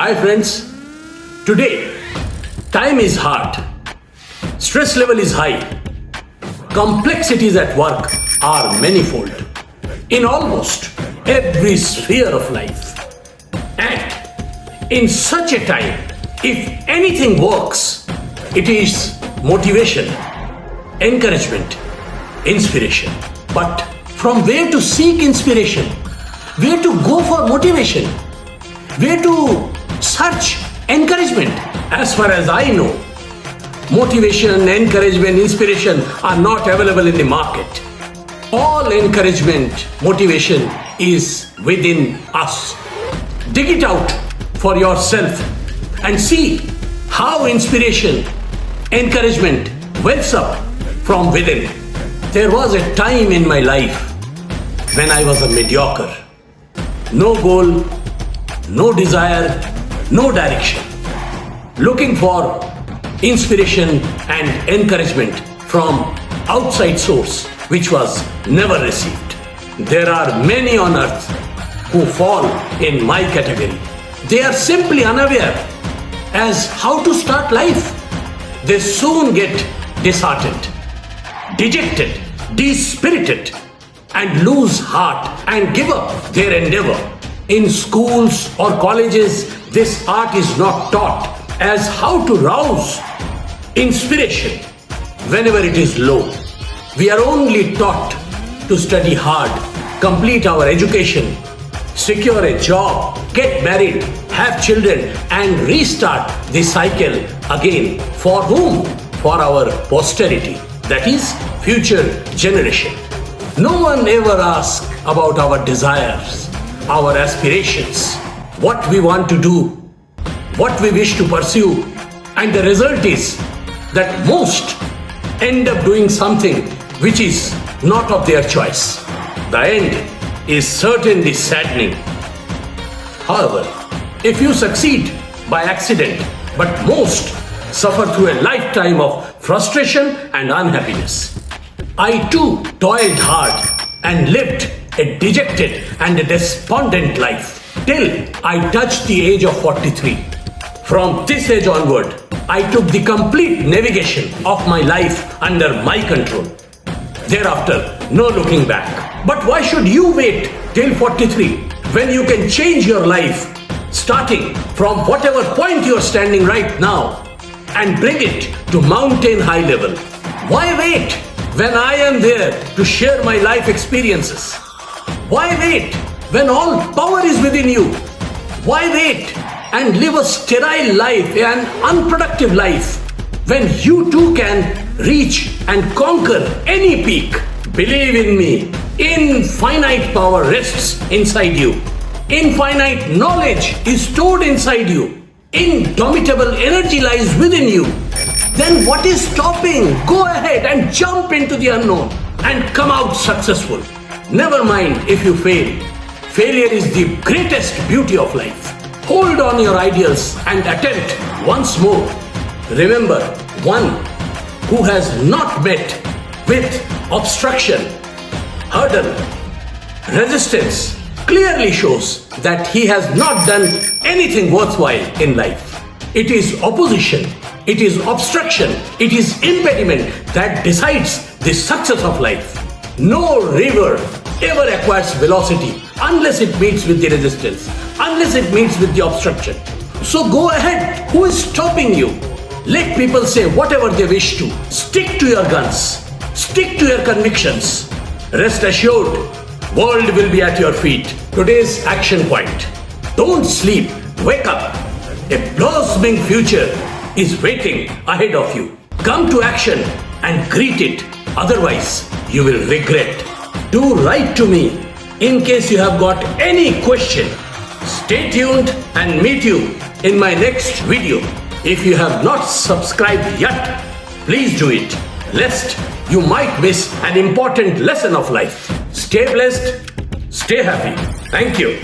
Hi friends, today time is hard, stress level is high, complexities at work are manifold in almost every sphere of life. And in such a time, if anything works, it is motivation, encouragement, inspiration. But from where to seek inspiration? Where to go for motivation? Where to search encouragement? As far as I know, motivation, encouragement, inspiration are not available in the market. All encouragement, motivation is within us. Dig it out for yourself and see how inspiration, encouragement wells up from within. There was a time in my life when I was a mediocre. No goal, no desire, no direction. Looking for inspiration and encouragement from outside source which was never received. There are many on earth who fall in my category. They are simply unaware as how to start life. They soon get disheartened, dejected, dispirited, and lose heart and give up their endeavor. In schools or colleges, this art is not taught as how to rouse inspiration whenever it is low. We are only taught to study hard, complete our education, secure a job, get married, have children, and restart the cycle again. For whom? For our posterity, that is, future generation. No one ever asks about our desires, our aspirations, what we want to do, what we wish to pursue, and the result is that most end up doing something which is not of their choice. The end is certainly saddening. However, if you succeed by accident, but most suffer through a lifetime of frustration and unhappiness. I too toiled hard and lived a dejected and a despondent life till I touched the age of 43. From this age onward, I took the complete navigation of my life under my control. Thereafter, no looking back. But why should you wait till 43 when you can change your life starting from whatever point you are standing right now and bring it to mountain high level? Why wait when I am there to share my life experiences? Why wait when all power is within you? Why wait and live a sterile life, an unproductive life, when you too can reach and conquer any peak? Believe in me, infinite power rests inside you. Infinite knowledge is stored inside you. Indomitable energy lies within you. Then what is stopping? Go ahead and jump into the unknown and come out successful. Never mind if you fail. Failure is the greatest beauty of life. Hold on your ideals and attempt once more. Remember, one who has not met with obstruction, hurdle, resistance clearly shows that he has not done anything worthwhile in life. It is opposition, it is obstruction, it is impediment that decides the success of life. No river ever acquires velocity unless it meets with the resistance, unless it meets with the obstruction. So go ahead. Who is stopping you? Let people say whatever they wish to. Stick to your guns. Stick to your convictions. Rest assured, world will be at your feet. Today's action point. Don't sleep. Wake up. A blossoming future is waiting ahead of you. Come to action and greet it. Otherwise, you will regret. Do write to me in case you have got any question. Stay tuned and meet you in my next video. If you have not subscribed yet, please do it, lest you might miss an important lesson of life. Stay blessed, stay happy. Thank you.